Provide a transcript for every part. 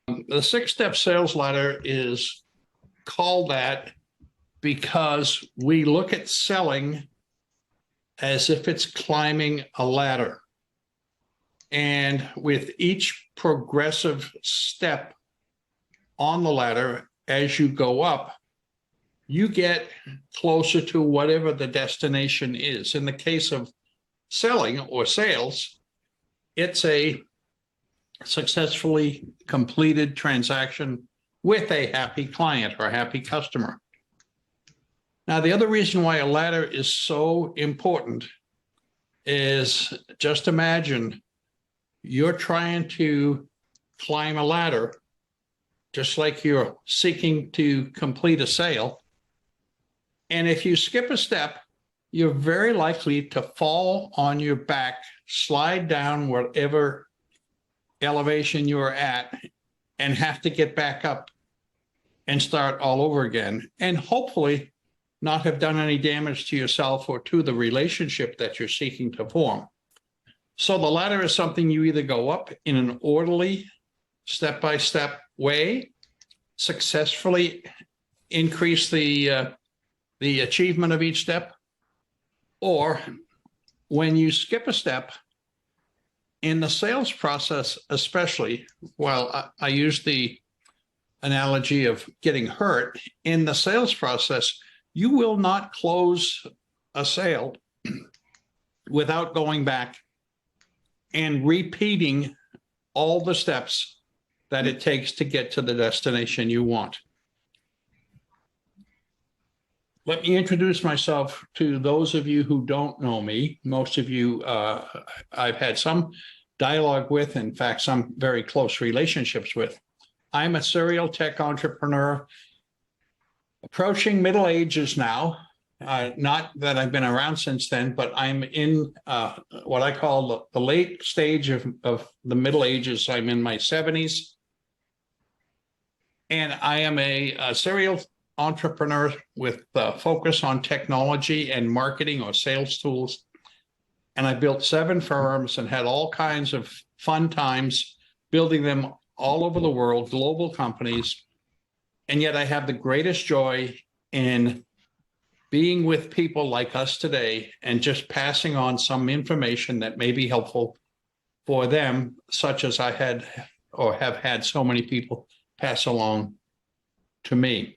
The six-step sales ladder is called that because we look at selling as if it's climbing a ladder. And with each progressive step on the ladder, as you go up, you get closer to whatever the destination is. In the case of selling or sales, it's a successfully completed transaction with a happy client or a happy customer. Now, the other reason why a ladder is so important is just imagine you're trying to climb a ladder, just like you're seeking to complete a sale. And if you skip a step, you're very likely to fall on your back, slide down whatever elevation you're at, and have to get back up and start all over again. And hopefully not have done any damage to yourself or to the relationship that you're seeking to form. So the ladder is something you either go up in an orderly, step-by-step way, successfully increase the achievement of each step, or when you skip a step in the sales process, especially, well, I use the analogy of getting hurt. In the sales process, you will not close a sale without going back and repeating all the steps that it takes to get to the destination you want. Let me introduce myself to those of you who don't know me. Most of you I've had some dialogue with, in fact, some very close relationships with. I'm a serial tech entrepreneur, approaching middle ages now. Not that I've been around since then, but I'm in what I call the late stage of the middle ages. I'm in my 70s. And I am a serial entrepreneur with focus on technology and marketing or sales tools. And I built 7 firms and had all kinds of fun times building them all over the world, global companies. And yet I have the greatest joy in being with people like us today and just passing on some information that may be helpful for them, such as I had or have had so many people pass along to me.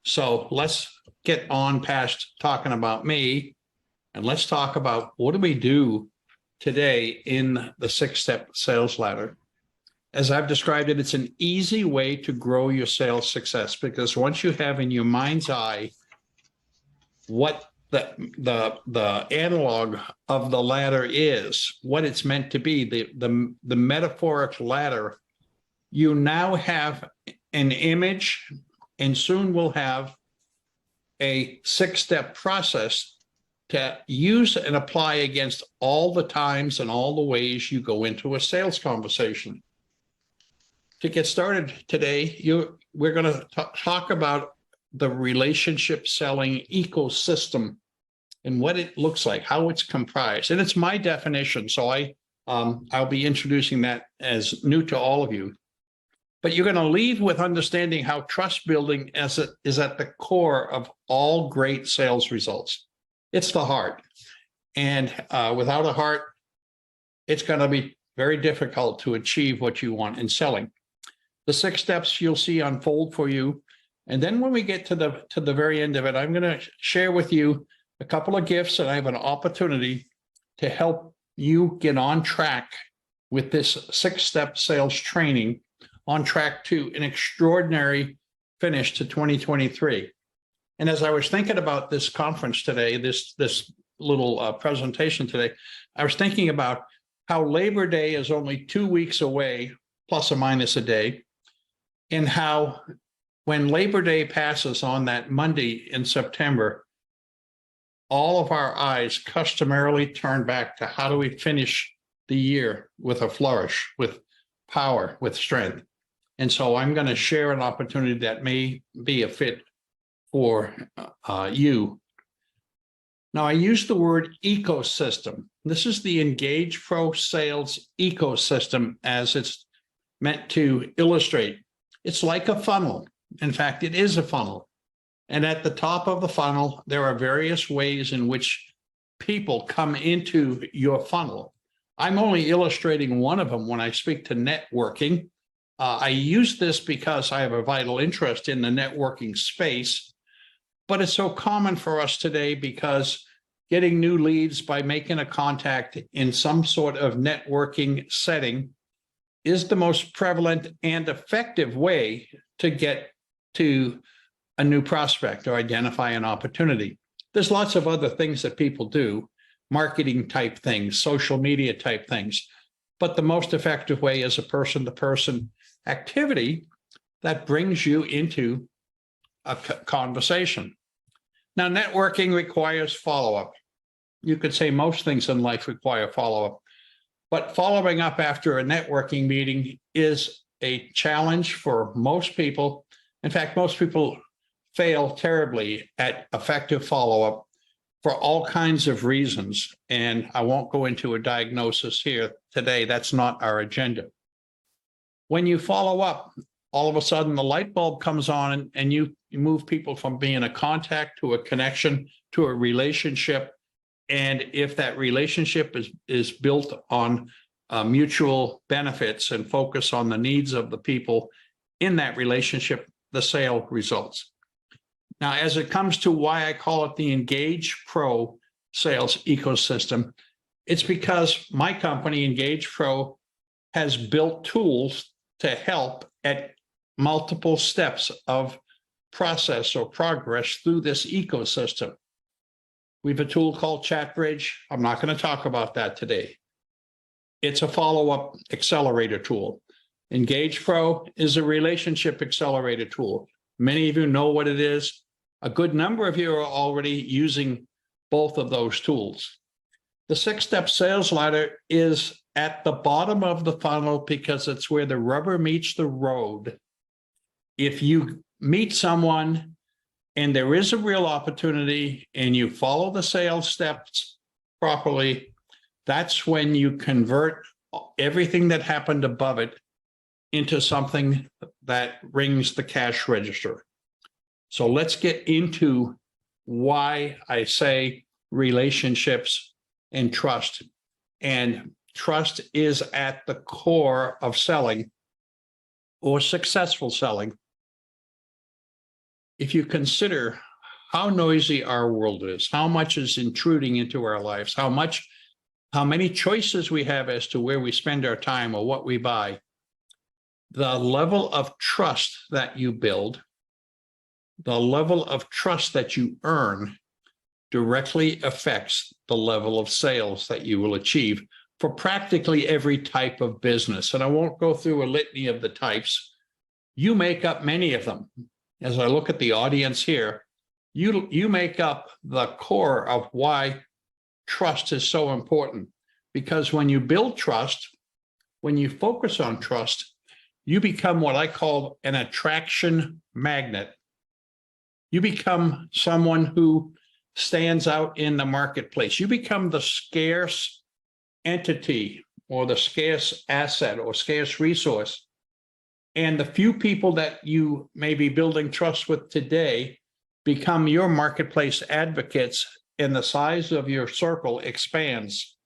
So let's get on past talking about me and let's talk about what do we do today in the 6-step sales ladder. As I've described it, it's an easy way to grow your sales success, because once you have in your mind's eye what the analog of the ladder is, what it's meant to be, the metaphoric ladder, you now have an image, and soon we'll have a 6-step process to use and apply against all the times and all the ways you go into a sales conversation. To get started today, we're going to talk about the relationship selling ecosystem and what it looks like, how it's comprised. And it's my definition, so I'll be introducing that as new to all of you. But you're going to leave with understanding how trust building is at the core of all great sales results. It's the heart. And without a heart, it's going to be very difficult to achieve what you want in selling. The 6 steps you'll see unfold for you. And then when we get to the very end of it, I'm going to share with you a couple of gifts, and I have an opportunity to help you get on track with this 6-step sales training, on track to an extraordinary finish to 2023. And as I was thinking about this conference today, this little presentation today, I was thinking about how Labor Day is only 2 weeks away, plus or minus a day, and how when Labor Day passes on that Monday in September, all of our eyes customarily turn back to how do we finish the year with a flourish, with power, with strength. And so I'm going to share an opportunity that may be a fit for you. Now, I use the word ecosystem. This is the Engage Pro Sales ecosystem as it's meant to illustrate. It's like a funnel. In fact, it is a funnel. And at the top of the funnel, there are various ways in which people come into your funnel. I'm only illustrating one of them when I speak to networking. I use this because I have a vital interest in the networking space, but it's so common for us today because getting new leads by making a contact in some sort of networking setting is the most prevalent and effective way to get to a new prospect or identify an opportunity. There's lots of other things that people do, marketing type things, social media type things, but the most effective way is a person-to-person activity that brings you into a conversation. Now, networking requires follow-up. You could say most things in life require follow-up, but following up after a networking meeting is a challenge for most people. In fact, most people fail terribly at effective follow-up for all kinds of reasons. And I won't go into a diagnosis here today. That's not our agenda. When you follow up, all of a sudden the light bulb comes on and you move people from being a contact to a connection to a relationship. And if that relationship is built on mutual benefits and focus on the needs of the people in that relationship, the sale results. Now, as it comes to why I call it the Engage Pro sales ecosystem, it's because my company, Engage Pro, has built tools to help at multiple steps of process or progress through this ecosystem. We have a tool called ChatBridge. I'm not going to talk about that today. It's a follow-up accelerator tool. Engage Pro is a relationship accelerator tool. Many of you know what it is. A good number of you are already using both of those tools. The 6-step sales ladder is at the bottom of the funnel because it's where the rubber meets the road. If you meet someone and there is a real opportunity and you follow the sales steps properly, that's when you convert everything that happened above it into something that rings the cash register. So let's get into why I say relationships and trust. And trust is at the core of selling or successful selling. If you consider how noisy our world is, how much is intruding into our lives, how many choices we have as to where we spend our time or what we buy, the level of trust that you build, the level of trust that you earn directly affects the level of sales that you will achieve for practically every type of business. And I won't go through a litany of the types. You make up many of them. As I look at the audience here, you make up the core of why trust is so important. Because when you build trust, when you focus on trust, you become what I call an attraction magnet. You become someone who stands out in the marketplace. You become the scarce entity or the scarce asset or scarce resource. And the few people that you may be building trust with today become your marketplace advocates, and the size of your circle expands.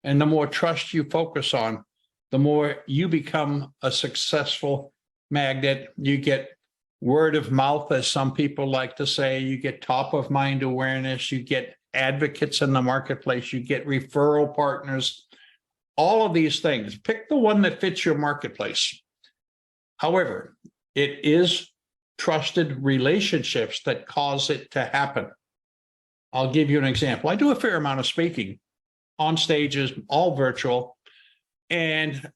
And the more trust you focus on, the more you become a successful magnet. You get word of mouth, as some people like to say. You get top of mind awareness. You get advocates in the marketplace. You get referral partners. All of these things. Pick the one that fits your marketplace. However, it is trusted relationships that cause it to happen. I'll give you an example. I do a fair amount of speaking on stages, all virtual. And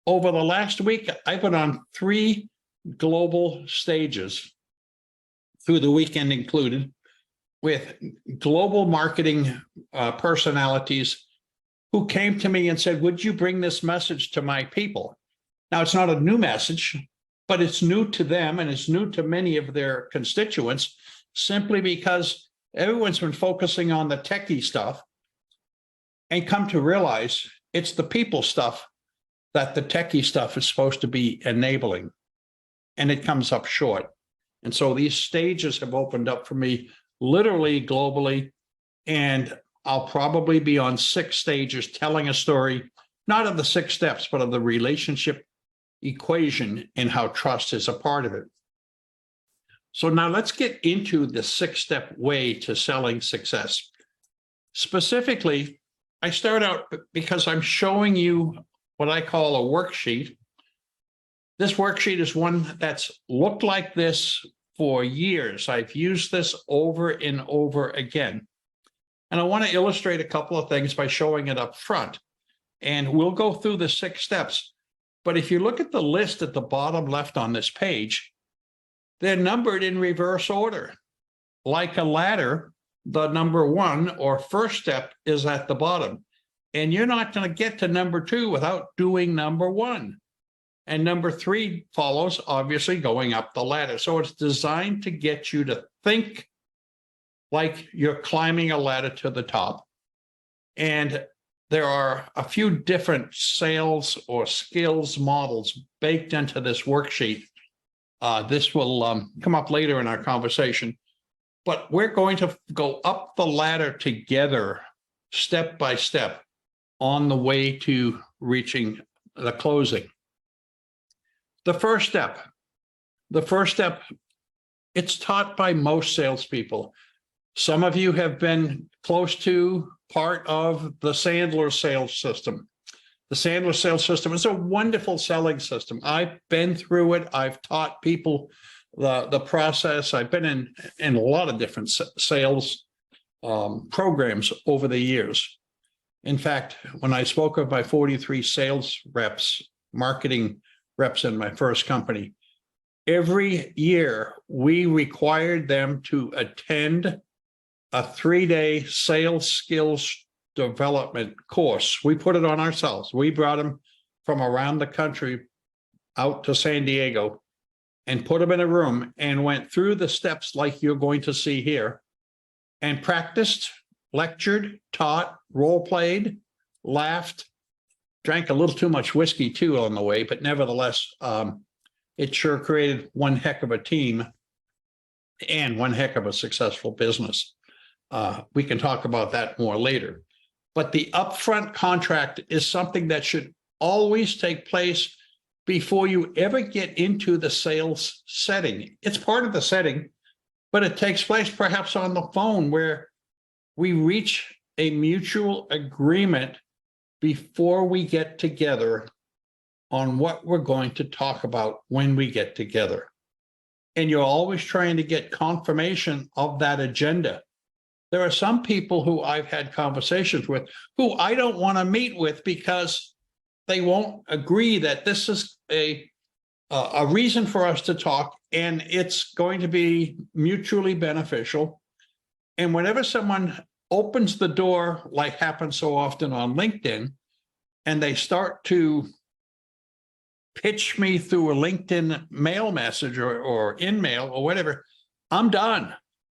over the last week, I've been on 3 global stages, through the weekend included, with global marketing personalities who came to me and said, would you bring this message to my people? Now, it's not a new message, but it's new to them and it's new to many of their constituents, simply because everyone's been focusing on the techie stuff and come to realize it's the people stuff that the techie stuff is supposed to be enabling, and it comes up short. And so these stages have opened up for me literally globally, and I'll probably be on 6 stages telling a story, not of the 6 steps, but of the relationship equation and how trust is a part of it. So now let's get into the 6-step way to selling success. Specifically, I start out because I'm showing you what I call a worksheet. This worksheet is one that's looked like this for years. I've used this over and over again. And I want to illustrate a couple of things by showing it up front. And we'll go through the 6 steps. But if you look at the list at the bottom left on this page, they're numbered in reverse order. Like a ladder, the number 1 or first step is at the bottom. And you're not going to get to number 2 without doing number 1. And number 3 follows, obviously, going up the ladder. So it's designed to get you to think like you're climbing a ladder to the top. And there are a few different sales or skills models baked into this worksheet. This will come up later in our conversation, but we're going to go up the ladder together, step by step, on the way to reaching the closing. The first step, it's taught by most salespeople. Some of you have been close to part of the Sandler sales system. The Sandler sales system is a wonderful selling system. I've been through it. I've taught people the process. I've been in a lot of different sales programs over the years. In fact, when I spoke of my 43 sales reps, marketing reps in my first company, every year we required them to attend a 3-day sales skills development course. We put it on ourselves. We brought them from around the country out to San Diego and put them in a room and went through the steps like you're going to see here, and practiced, lectured, taught, role played, laughed, drank a little too much whiskey too on the way, but nevertheless, it sure created one heck of a team and one heck of a successful business. We can talk about that more later. But the upfront contract is something that should always take place before you ever get into the sales setting. It's part of the setting, but it takes place perhaps on the phone, where we reach a mutual agreement before we get together on what we're going to talk about when we get together. And you're always trying to get confirmation of that agenda. There are some people who I've had conversations with who I don't want to meet with because they won't agree that this is a reason for us to talk and it's going to be mutually beneficial. And whenever someone opens the door, like happens so often on LinkedIn, and they start to pitch me through a LinkedIn mail message or in-mail or whatever, I'm done.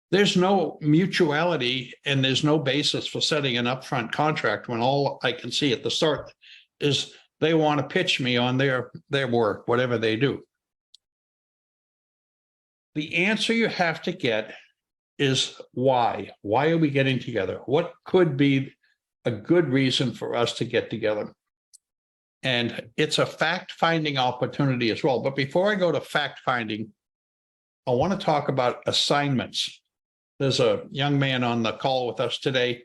There's no mutuality and there's no basis for setting an upfront contract when all I can see at the start is they want to pitch me on their work, whatever they do. The answer you have to get is why. Why are we getting together? What could be a good reason for us to get together? And it's a fact-finding opportunity as well. But before I go to fact-finding, I want to talk about assignments. There's a young man on the call with us today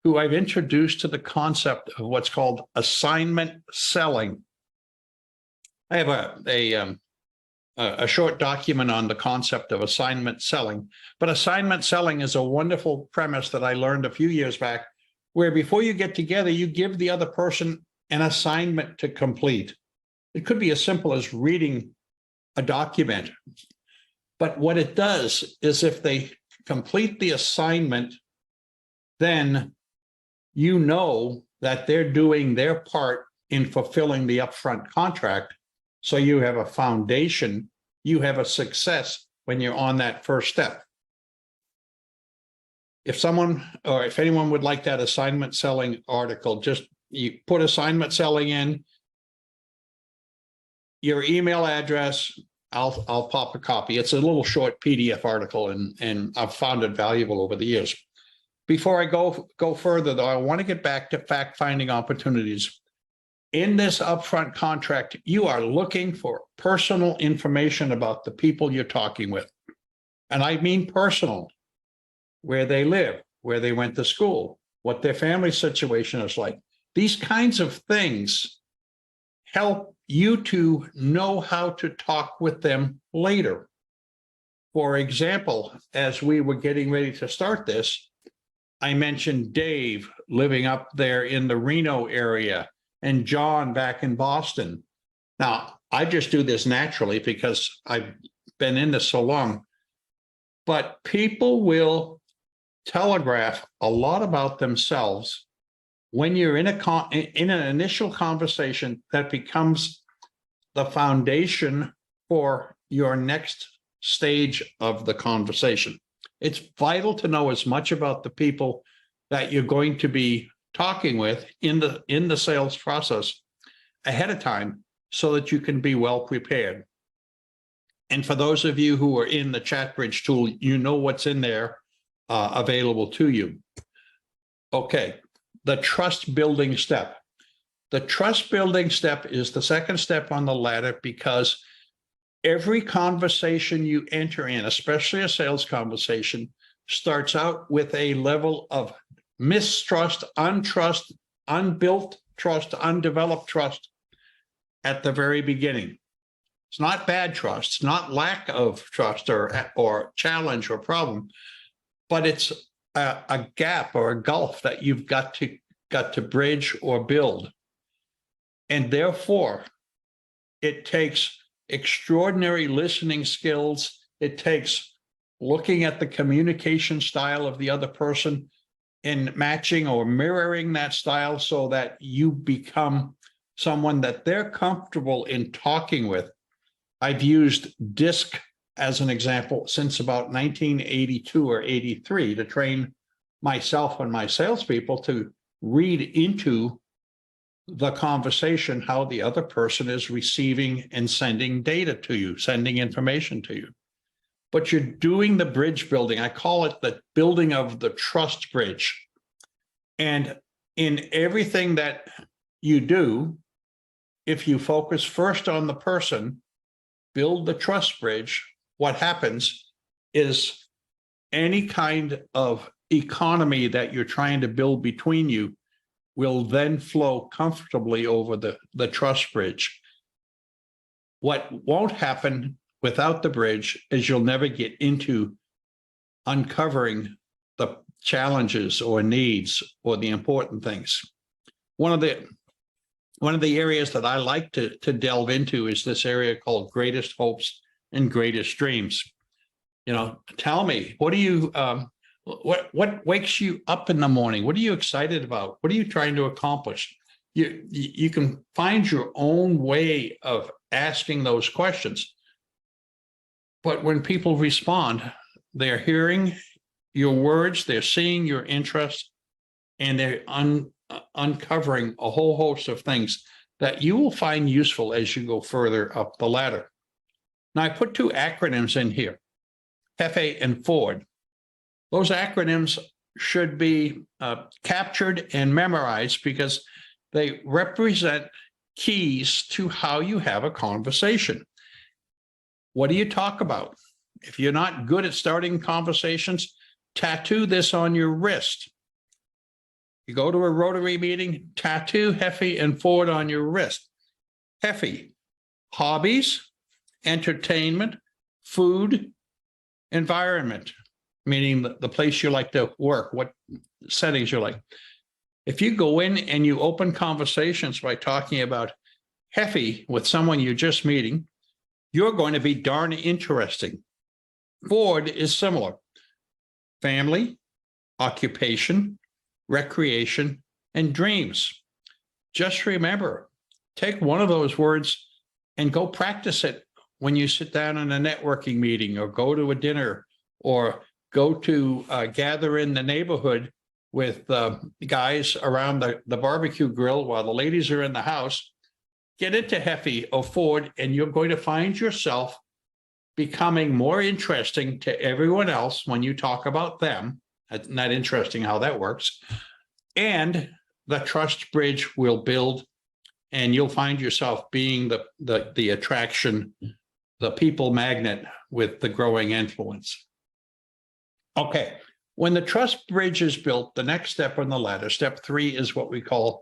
who I've introduced to the concept of what's called assignment selling. I have a short document on the concept of assignment selling, but assignment selling is a wonderful premise that I learned a few years back, where before you get together, you give the other person an assignment to complete. It could be as simple as reading a document, but what it does is if they complete the assignment, then you know that they're doing their part in fulfilling the upfront contract. So you have a foundation, you have a success when you're on that first step. If someone, or if anyone would like that assignment selling article, just you put assignment selling in, your email address, I'll pop a copy. It's a little short PDF article, and I've found it valuable over the years. Before I go further, though, I want to get back to fact-finding opportunities. In this upfront contract, you are looking for personal information about the people you're talking with. And I mean personal, where they live, where they went to school, what their family situation is like. These kinds of things help you to know how to talk with them later. For example, as we were getting ready to start this, I mentioned Dave living up there in the Reno area and John back in Boston. Now, I just do this naturally because I've been in this so long, but people will telegraph a lot about themselves when you're in an initial conversation that becomes the foundation for your next stage of the conversation. It's vital to know as much about the people that you're going to be talking with in the sales process ahead of time so that you can be well prepared. And for those of you who are in the ChatBridge tool, you know what's in there available to you. Okay, the trust building step. The trust building step is the second step on the ladder because every conversation you enter in, especially a sales conversation, starts out with a level of mistrust, untrust, unbuilt trust, undeveloped trust at the very beginning. It's not bad trust, it's not lack of trust or challenge or problem, but it's a gap or a gulf that you've got to bridge or build. And therefore, it takes extraordinary listening skills. It takes looking at the communication style of the other person and matching or mirroring that style so that you become someone that they're comfortable in talking with. I've used DISC as an example since about 1982 or 83 to train myself and my salespeople to read into the conversation, how the other person is receiving and sending data to you, sending information to you. But you're doing the bridge building. I call it the building of the trust bridge. And in everything that you do, if you focus first on the person, build the trust bridge, what happens is any kind of economy that you're trying to build between you will then flow comfortably over the trust bridge. What won't happen without the bridge is you'll never get into uncovering the challenges or needs or the important things. One of the areas that I like to delve into is this area called greatest hopes and greatest dreams. You know, tell me, what do you what wakes you up in the morning? What are you excited about? What are you trying to accomplish? You can find your own way of asking those questions. But when people respond, they're hearing your words, they're seeing your interest, and they're uncovering a whole host of things that you will find useful as you go further up the ladder. Now, I put two acronyms in here, HEFE and FORD. Those acronyms should be captured and memorized because they represent keys to how you have a conversation. What do you talk about? If you're not good at starting conversations, tattoo this on your wrist. You go to a Rotary meeting, tattoo HEFE and FORD on your wrist. HEFE, hobbies, entertainment, food, environment, meaning the place you like to work, what settings you like. If you go in and you open conversations by talking about HEFE with someone you're just meeting, you're going to be darn interesting. FORD is similar. Family, occupation, recreation, and dreams. Just remember, take one of those words and go practice it when you sit down in a networking meeting or go to a dinner or go to gather in the neighborhood with guys around the barbecue grill while the ladies are in the house. get into Heffy or Ford, and you're going to find yourself becoming more interesting to everyone else when you talk about them. That's not interesting how that works. And the trust bridge will build, and you'll find yourself being the attraction, the people magnet with the growing influence. Okay, when the trust bridge is built, the next step on the ladder, step 3, is what we call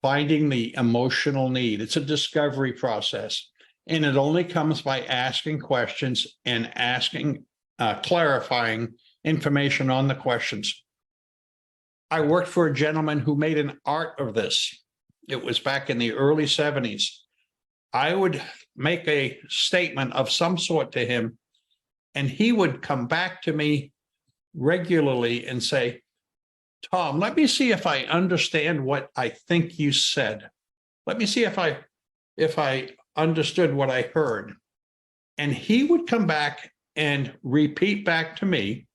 finding the emotional need. It's a discovery process, and it only comes by asking questions and clarifying information on the questions. I worked for a gentleman who made an art of this. It was back in the early 70s. I would make a statement of some sort to him, and he would come back to me regularly and say, Tom, let me see if I understand what I think you said. Let me see if I understood what I heard. And he would come back and repeat back to me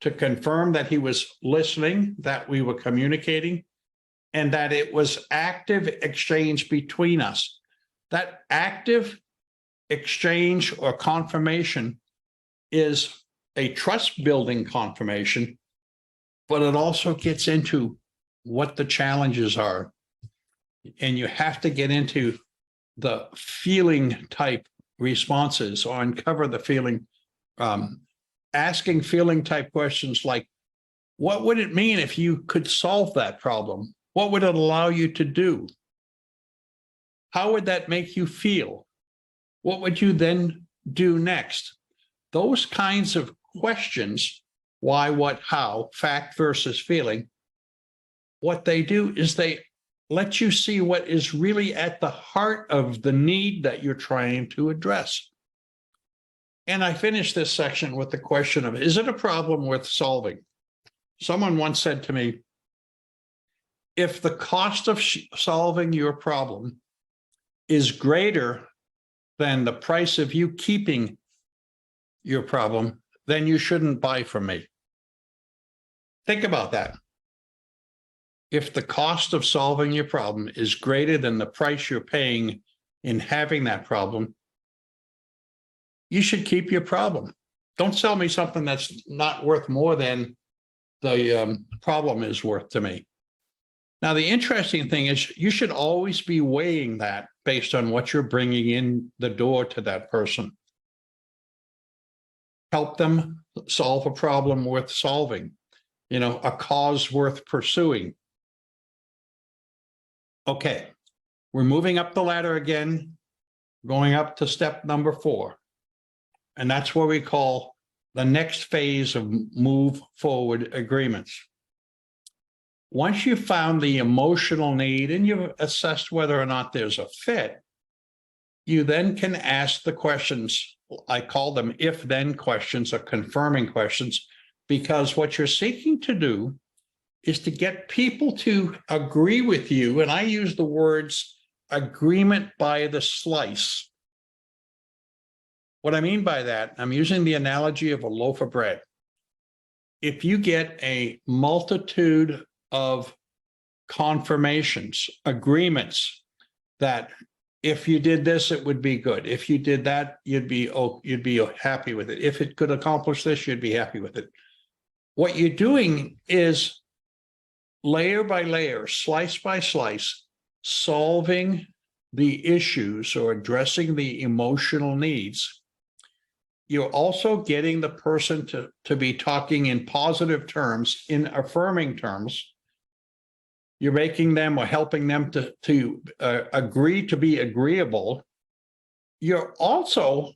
to confirm that he was listening, that we were communicating, and that it was active exchange between us. That active exchange or confirmation is a trust building confirmation, but it also gets into what the challenges are. And you have to get into the feeling type responses or uncover the feeling, asking feeling type questions like, what would it mean if you could solve that problem? What would it allow you to do? How would that make you feel? What would you then do next? Those kinds of questions, why, what, how, fact versus feeling, what they do is they let you see what is really at the heart of the need that you're trying to address. And I finished this section with the question of, is it a problem worth solving? Someone once said to me, if the cost of solving your problem is greater than the price of you keeping your problem, then you shouldn't buy from me. Think about that. If the cost of solving your problem is greater than the price you're paying in having that problem, you should keep your problem. Don't sell me something that's not worth more than the problem is worth to me. Now, the interesting thing is you should always be weighing that based on what you're bringing in the door to that person. Help them solve a problem worth solving, a cause worth pursuing. Okay, we're moving up the ladder again, going up to step number 4. And that's what we call the next phase of move forward agreements. Once you've found the emotional need and you've assessed whether or not there's a fit, you then can ask the questions. I call them if-then questions or confirming questions, because what you're seeking to do is to get people to agree with you. And I use the words agreement by the slice. What I mean by that, I'm using the analogy of a loaf of bread. If you get a multitude of confirmations, agreements that if you did this, it would be good. If you did that, you'd be happy with it. If it could accomplish this, you'd be happy with it. What you're doing is layer by layer, slice by slice, solving the issues or addressing the emotional needs. You're also getting the person to be talking in positive terms, in affirming terms. You're making them or helping them to agree to be agreeable. You're also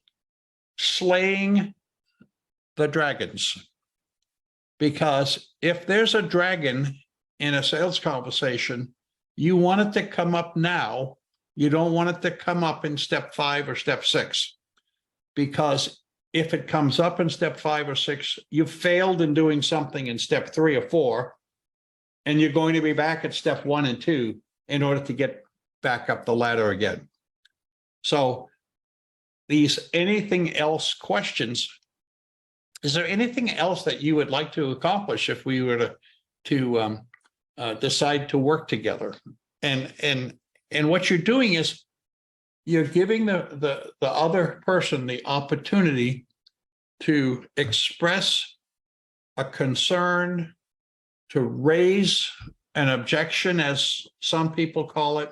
slaying the dragons. Because if there's a dragon in a sales conversation, you want it to come up now. You don't want it to come up in step 5 or step 6. Because if it comes up in step 5 or 6, you've failed in doing something in step 3 or 4, and you're going to be back at step 1 and 2 in order to get back up the ladder again. So these anything else questions, is there anything else that you would like to accomplish if we were to decide to work together? And what you're doing is you're giving the other person the opportunity to express a concern, to raise an objection, as some people call it,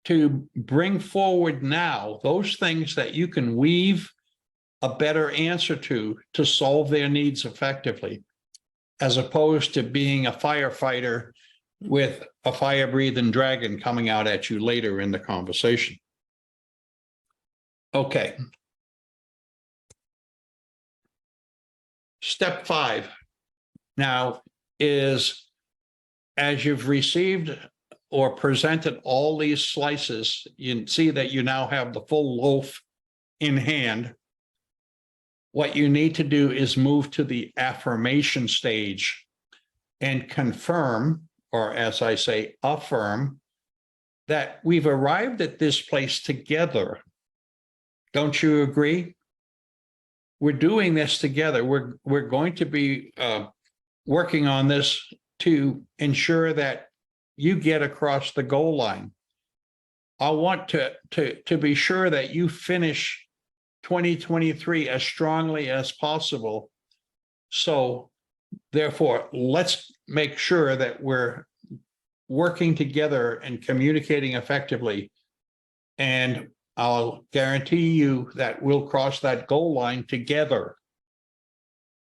to bring forward now those things that you can weave a better answer to solve their needs effectively, as opposed to being a firefighter with a fire-breathing dragon coming out at you later in the conversation. Okay. Step 5 now is, as you've received or presented all these slices, you see that you now have the full loaf in hand. What you need to do is move to the affirmation stage and confirm, or as I say, affirm, that we've arrived at this place together. Don't you agree? We're doing this together. We're going to be working on this to ensure that you get across the goal line. I want to be sure that you finish 2023 as strongly as possible. So therefore, let's make sure that we're working together and communicating effectively. And I'll guarantee you that we'll cross that goal line together.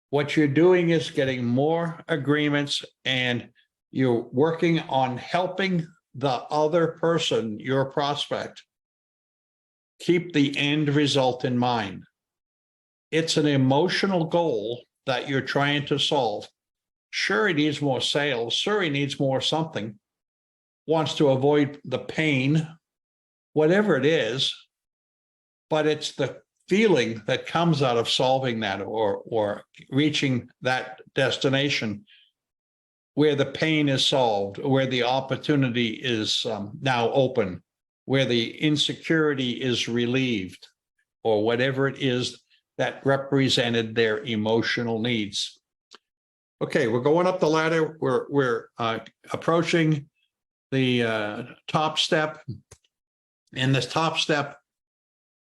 What you're doing is getting more agreements, and you're working on helping the other person, your prospect, keep the end result in mind. It's an emotional goal that you're trying to solve. Sure, he needs more sales. Sure, he needs more something. Wants to avoid the pain, whatever it is. But it's the feeling that comes out of solving that, or reaching that destination where the pain is solved, where the opportunity is now open, where the insecurity is relieved, or whatever it is that represented their emotional needs. Okay, we're going up the ladder. We're approaching the top step, and this top step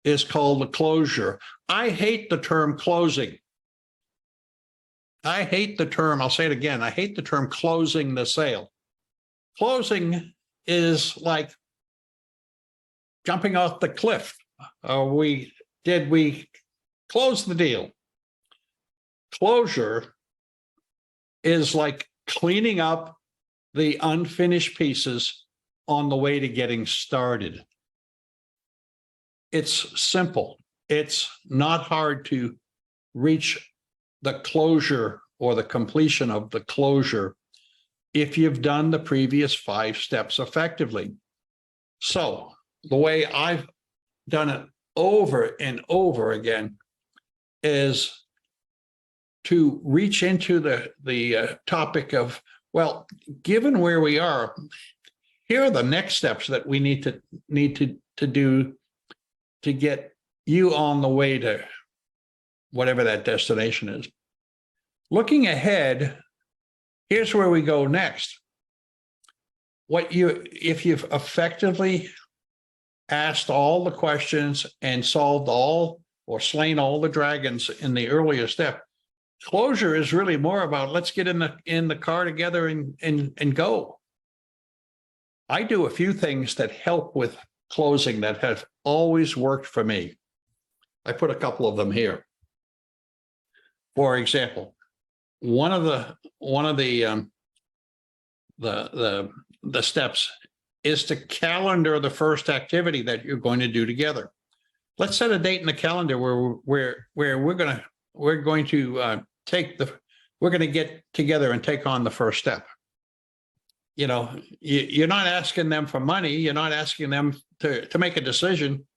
is called the closure. I hate the term closing. I hate the term, I'll say it again, I hate the term closing the sale. Closing is like jumping off the cliff. Did we close the deal? Closure is like cleaning up the unfinished pieces on the way to getting started. It's simple. It's not hard to reach the closure or the completion of the closure if you've done the previous 5 steps effectively. So the way I've done it over and over again is to reach into the topic of, well, given where we are, here are the next steps that we need to do to get you on the way to whatever that destination is. Looking ahead, here's where we go next. If you've effectively asked all the questions and solved all or slain all the dragons in the earlier step, closure is really more about let's get in the car together and go. I do a few things that help with closing that have always worked for me. I put a couple of them here. For example, one of the steps is to calendar the first activity that you're going to do together. Let's set a date in the calendar where we're going to get together and take on the first step. You know, you're not asking them for money. You're not asking them to make a decision.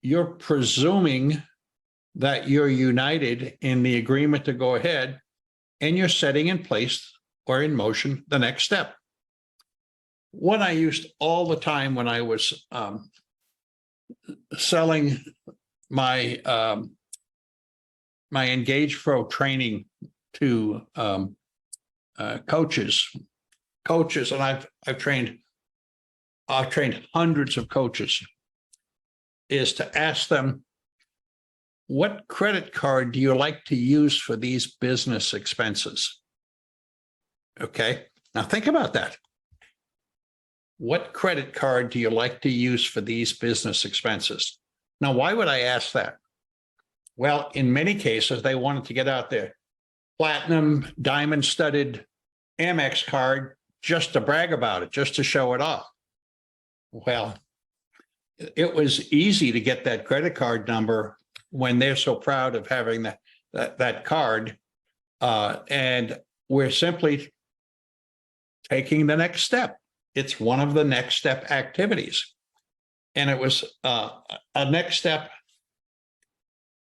You're presuming that you're united in the agreement to go ahead, and you're setting in place or in motion the next step. One I used all the time when I was selling my my Engage Pro training to coaches, and I've trained hundreds of coaches. is to ask them, what credit card do you like to use for these business expenses? Okay, now think about that. What credit card do you like to use for these business expenses? Now, why would I ask that? Well, in many cases, they wanted to get out their platinum diamond studded Amex card just to brag about it, just to show it off. Well, it was easy to get that credit card number when they're so proud of having that card. And we're simply taking the next step. It's one of the next step activities. And it was a next step.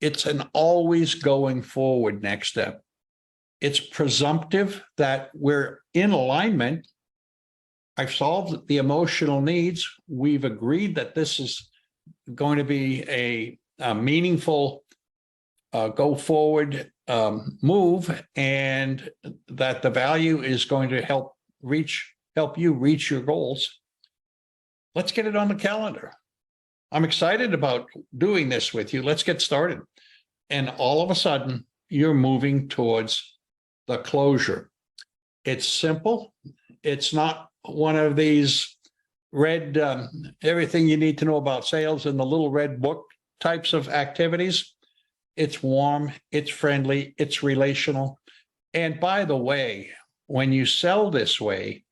It's an always going forward next step. It's presumptive that we're in alignment. I've solved the emotional needs. We've agreed that this is going to be a meaningful go forward move, and that the value is going to help you reach your goals. Let's get it on the calendar. I'm excited about doing this with you. Let's get started. And all of a sudden, you're moving towards the closure. It's simple. It's not one of these red, everything you need to know about sales in the little red book types of activities. It's warm, it's friendly, it's relational. And by the way, when you sell this way,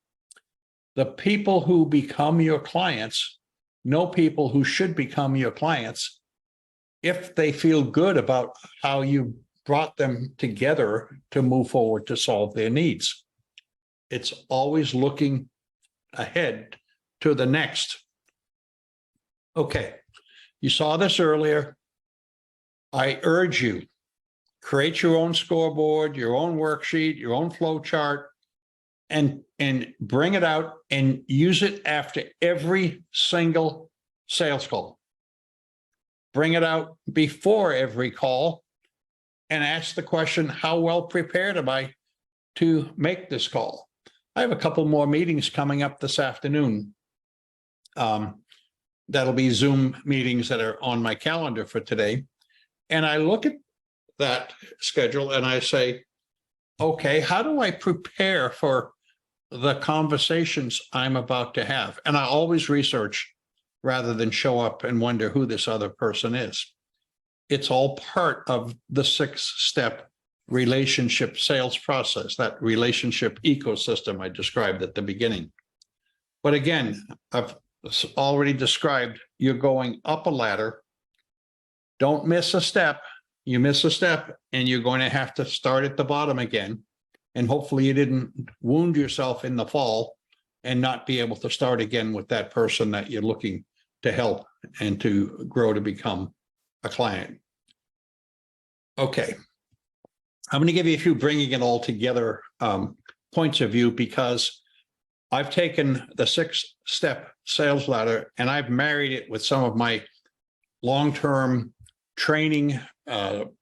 the people who become your clients know people who should become your clients if they feel good about how you brought them together to move forward to solve their needs. It's always looking ahead to the next. Okay, you saw this earlier. I urge you, create your own scoreboard, your own worksheet, your own flow chart, and bring it out and use it after every single sales call. Bring it out before every call and ask the question, how well prepared am I to make this call? I have a couple more meetings coming up this afternoon. That'll be Zoom meetings that are on my calendar for today. And I look at that schedule and I say, okay, how do I prepare for the conversations I'm about to have? And I always research rather than show up and wonder who this other person is. It's all part of the 6-step relationship sales process, that relationship ecosystem I described at the beginning. But again, I've already described, you're going up a ladder. Don't miss a step. You miss a step and you're going to have to start at the bottom again. And hopefully you didn't wound yourself in the fall and not be able to start again with that person that you're looking to help and to grow to become a client. Okay. I'm going to give you a few bringing it all together points of view, because I've taken the 6-step sales ladder and I've married it with some of my long-term training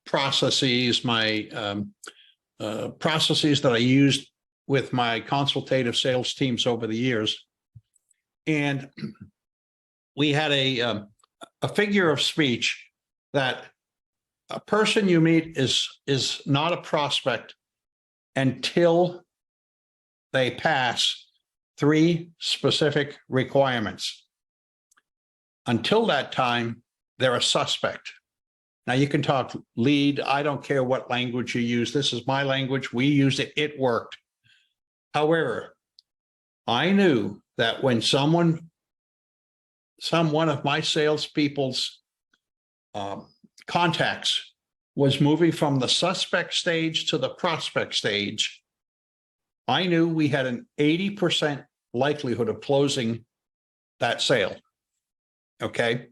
processes, my processes that I used with my consultative sales teams over the years. And we had a figure of speech that a person you meet is not a prospect until they pass 3 specific requirements. Until that time, they're a suspect. Now you can talk lead. I don't care what language you use. This is my language. We used it. It worked. However, I knew that when one of my salespeople's contacts was moving from the suspect stage to the prospect stage, I knew we had an 80% likelihood of closing that sale. Okay.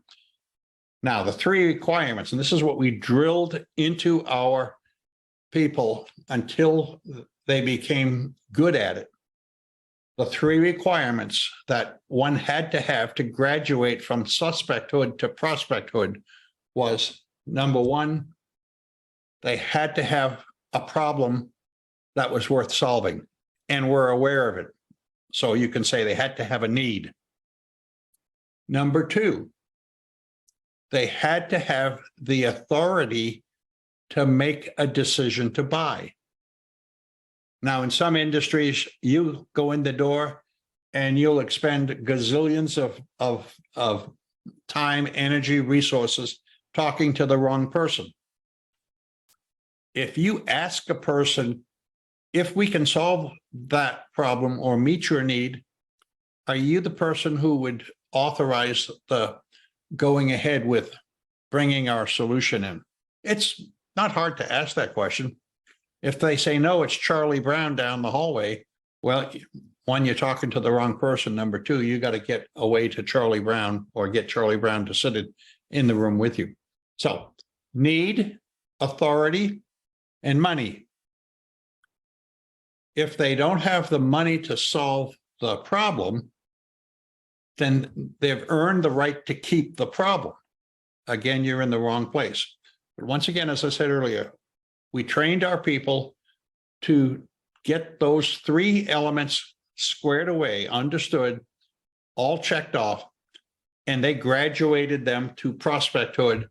Now, the 3 requirements, and this is what we drilled into our people until they became good at it. The 3 requirements that one had to have to graduate from suspecthood to prospecthood was, number 1, they had to have a problem that was worth solving, and we're aware of it. So you can say they had to have a need. Number 2, they had to have the authority to make a decision to buy. Now, in some industries, you go in the door and you'll expend gazillions of time, energy, resources talking to the wrong person. If you ask a person, if we can solve that problem or meet your need, are you the person who would authorize the going ahead with bringing our solution in? It's not hard to ask that question. If they say, no, it's Charlie Brown down the hallway, well, one, you're talking to the wrong person. Number two, you got to get away to Charlie Brown or get Charlie Brown to sit in the room with you. So need, authority, and money. If they don't have the money to solve the problem, then they've earned the right to keep the problem. Again, you're in the wrong place. But once again, as I said earlier, we trained our people to get those three elements squared away, understood, all checked off, and they graduated them to prospecthood.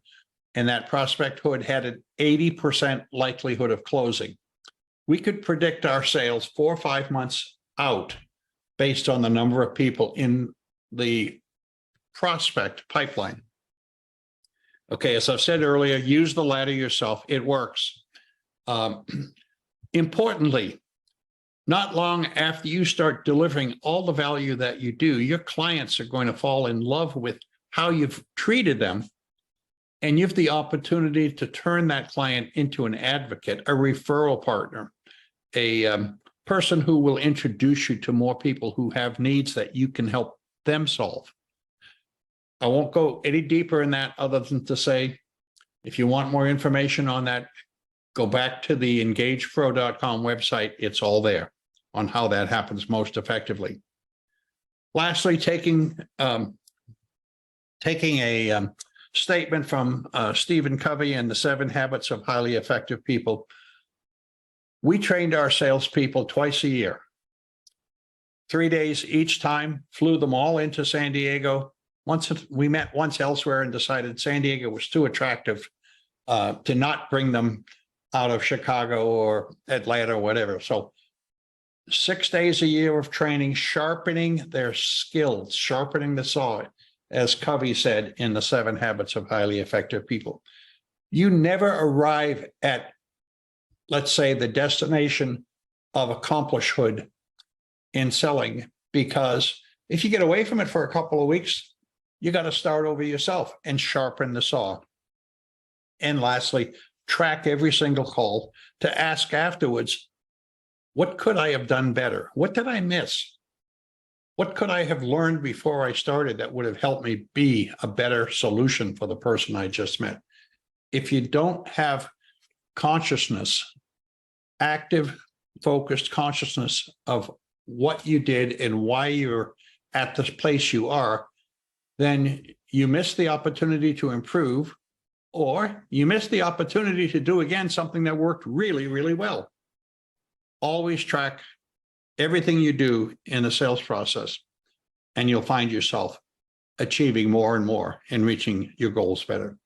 And that prospecthood had an 80% likelihood of closing. We could predict our sales 4 or 5 months out based on the number of people in the prospect pipeline. Okay, as I've said earlier, use the ladder yourself. It works. Importantly, not long after you start delivering all the value that you do, your clients are going to fall in love with how you've treated them. And you have the opportunity to turn that client into an advocate, a referral partner, a person who will introduce you to more people who have needs that you can help them solve. I won't go any deeper in that other than to say, if you want more information on that, go back to the engagepro.com website. It's all there on how that happens most effectively. Lastly, taking a statement from Stephen Covey and the 7 Habits of Highly Effective People. We trained our salespeople twice a year, 3 days each time, flew them all into San Diego. We met once elsewhere and decided San Diego was too attractive to not bring them out of Chicago or Atlanta or whatever. So 6 days a year of training, sharpening their skills, sharpening the saw, as Covey said in the 7 Habits of Highly Effective People. You never arrive at, let's say, the destination of accomplishhood in selling, because if you get away from it for a couple of weeks, you got to start over yourself and sharpen the saw. And lastly, track every single call to ask afterwards, what could I have done better? What did I miss? What could I have learned before I started that would have helped me be a better solution for the person I just met? If you don't have consciousness, active, focused consciousness of what you did and why you're at this place you are, then you miss the opportunity to improve, or you miss the opportunity to do again something that worked really, really well. Always track everything you do in the sales process, and you'll find yourself achieving more and more and reaching your goals better.